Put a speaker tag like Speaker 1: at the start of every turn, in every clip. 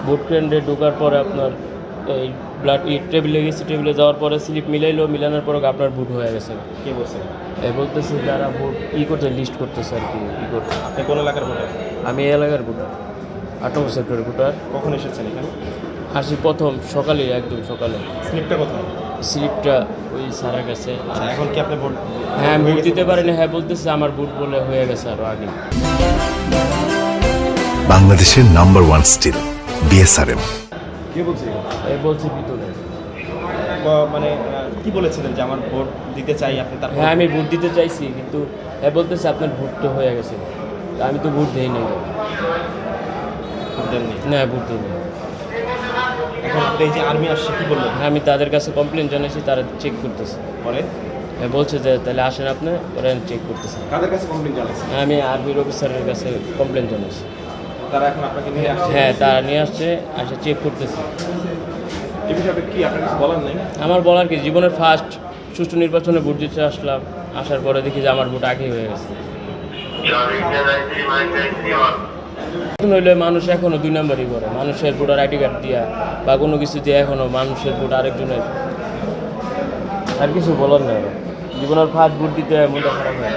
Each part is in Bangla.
Speaker 1: বুট কেন্দ্রে ঢোকার পরে আপনার এই ব্লাড টেবিলে গেছি, টেবিলে যাওয়ার পরে স্লিপ মিলানোর পরে আপনার বুট হয়ে গেছে।
Speaker 2: কে বলছে?
Speaker 1: বলতেছে যারা বুট করতে লিস্ট করতেছে আর কি করতে।
Speaker 2: আপনি কোন এলাকার ভোটার?
Speaker 1: আমি এই এলাকার ভোটার, 8 নম্বর সেক্টরের ভোটার।
Speaker 2: কখন এসেছেন এখানে?
Speaker 1: আসি প্রথম সকালে, একদম সকালে।
Speaker 2: স্লিপটা কোথায়?
Speaker 1: স্লিপটা ওই স্যারের কাছে।
Speaker 2: এখন কি আপনি ভোট?
Speaker 1: হ্যাঁ, ভোট দিতে পারিনি। হ্যাঁ বলতেছে আমার ভোট বলে হয়ে গেছে আরও আগে।
Speaker 3: বাংলাদেশের নাম্বার 1 স্টিল বিএসআরএম।
Speaker 2: কে বলছে?
Speaker 1: বলছি ভিতরে।
Speaker 2: মানে কি বলেছিলেন যে আমার ভোট দিতে চাই, আপনি তার?
Speaker 1: হ্যাঁ আমি ভোট দিতে চাইছি, কিন্তু বলতেছে আপনার ভোট তো হয়ে গেছে। আমি তো ভোট দিই নাই।
Speaker 2: ভোট দেননি?
Speaker 1: না, ভোট দিই নাই।
Speaker 2: এখন আপনি এই যে আর্মি আসছে কি বললেন?
Speaker 1: হ্যাঁ আমি তাদের কাছে কমপ্লেন জানাইছি, তারা চেক করতেছে।
Speaker 2: পরে
Speaker 1: বলছে যে তাহলে আসেন আপনি, ওরা চেক করতেছে।
Speaker 2: কাদের কাছে কমপ্লেন জানাইছেন?
Speaker 1: আমি আর্মির অফিসারের কাছে কমপ্লেন জানাইছি।
Speaker 2: তারা এখন আপনাকে নিয়ে আসছে?
Speaker 1: হ্যাঁ তারা নিয়ে আসছে, আসে চেক করতেছে।
Speaker 2: এই বিষয়ে কি আপনার কিছু বলার নেই?
Speaker 1: আমার বলার কি, জীবনের ফার্স্ট সুষ্ঠু নির্বাচনে ভোট দিতে আসলাম, আসার পরে দেখি যে আমার ভোট আগেই হয়ে গেছে। নইলে মানুষ এখনও 2 নম্বরই করে, মানুষের ভোটার আইডি কার্ড দিয়া বা কোনো কিছু দিয়ে এখনও মানুষের ভোট আরেকজনের। আর কিছু বলার নেই। জীবনের ফার্স্ট ভোট দিতে মনটা খারাপ হয়।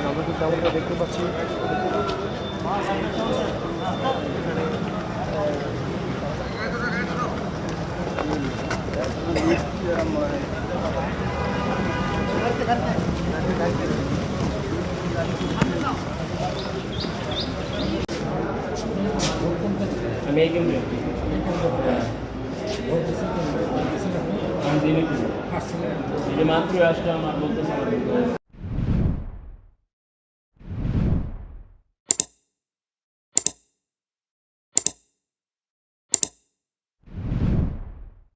Speaker 4: আমরা কিন্তু তেমনটা দেখতে পাচ্ছি।
Speaker 1: আমি এই কেন্দ্রে আমি দিনে মাত্র আসলে আমার বলতেছে